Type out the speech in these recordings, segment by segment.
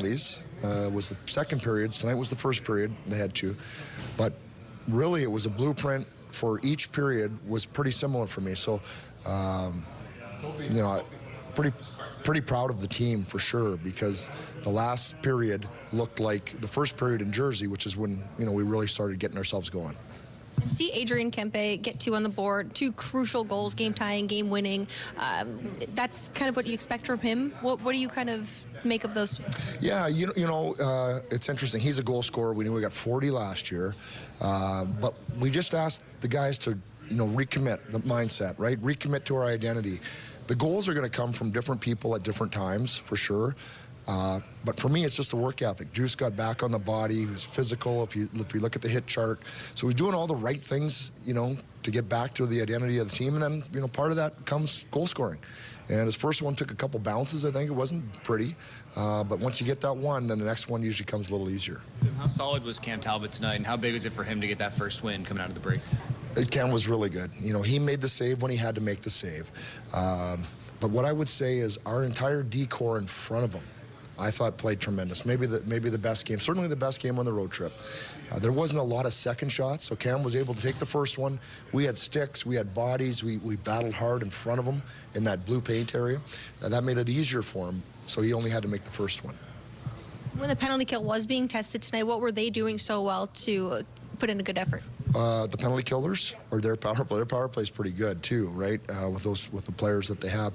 penalties. Was the second periods. Tonight was the first period. They had two. But really, it was a blueprint for each period was pretty similar for me. So, you know, pretty proud of the team for sure, because the last period looked like the first period in Jersey, which is when, you know, we really started getting ourselves going. And see Adrian Kempe get two on the board, two crucial goals, game tying, game winning. That's kind of what you expect from him. What do you kind of make of those two? Yeah, it's interesting. He's a goal scorer. We knew we got 40 last year, but we just asked the guys to, recommit the mindset, right? Recommit to our identity. The goals are going to come from different people at different times, for sure. But for me, it's just a work ethic. Juice got back on the body. He was physical. If you look at the hit chart, so he's doing all the right things, to get back to the identity of the team. And then, part of that comes goal scoring. And his first one took a couple bounces. I think it wasn't pretty, but once you get that one, then the next one usually comes a little easier. How solid was Cam Talbot tonight, and how big was it for him to get that first win coming out of the break? Cam was really good. He made the save when he had to make the save. But what I would say is our entire D-core in front of him, I thought played tremendous. Maybe the best game, certainly the best game on the road trip. There wasn't a lot of second shots, so Cam was able to take the first one. We had sticks, we had bodies, we battled hard in front of him in that blue paint area. That made it easier for him, so he only had to make the first one. When the penalty kill was being tested tonight, what were they doing so well to put in a good effort? The penalty killers, or their power play is pretty good too, right? With the players that they have.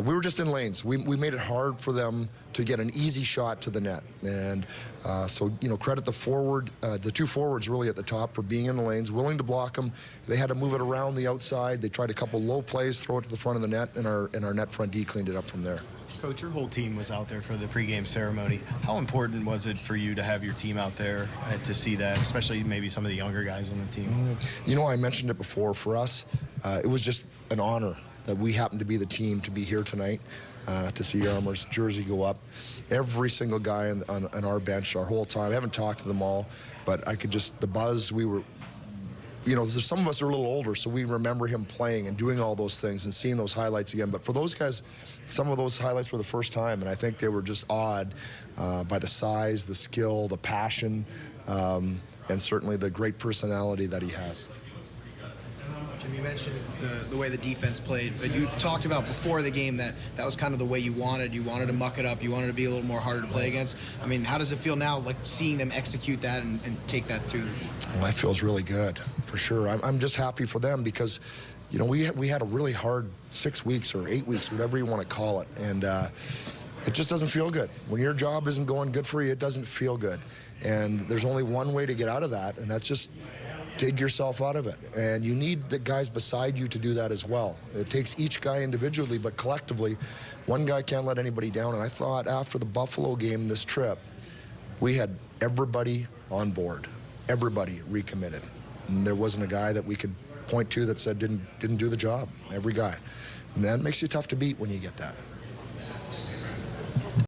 We were just in lanes. We made it hard for them to get an easy shot to the net, and so credit the two forwards really at the top for being in the lanes, willing to block them. They had to move it around the outside. They tried a couple low plays, throw it to the front of the net, and our net front D cleaned it up from there. Coach, your whole team was out there for the pregame ceremony. How important was it for you to have your team out there to see that, especially maybe some of the younger guys on the team? I mentioned it before. For us, it was just an honor that we happened to be the team to be here tonight to see Armour's jersey go up. Every single guy on our bench, our whole time, I haven't talked to them all, but I could just, the buzz, we were, there's some of us are a little older, so we remember him playing and doing all those things and seeing those highlights again. But for those guys, some of those highlights were the first time, and I think they were just awed by the size, the skill, the passion, and certainly the great personality that he has. Jim, you mentioned the way the defense played, but you talked about before the game that was kind of the way you wanted. You wanted to muck it up. You wanted to be a little more harder to play against. I mean, how does it feel now, like seeing them execute that and take that through? Well, that feels really good, for sure. I'm just happy for them because, we had a really hard 6 weeks or 8 weeks, whatever you want to call it, and it just doesn't feel good. When your job isn't going good for you, it doesn't feel good. And there's only one way to get out of that, and that's just dig yourself out of it. And you need the guys beside you to do that as well. It takes each guy individually, but collectively, one guy can't let anybody down. And I thought after the Buffalo game this trip, we had everybody on board, everybody recommitted. And there wasn't a guy that we could point to that said didn't do the job, every guy. And that makes you tough to beat when you get that.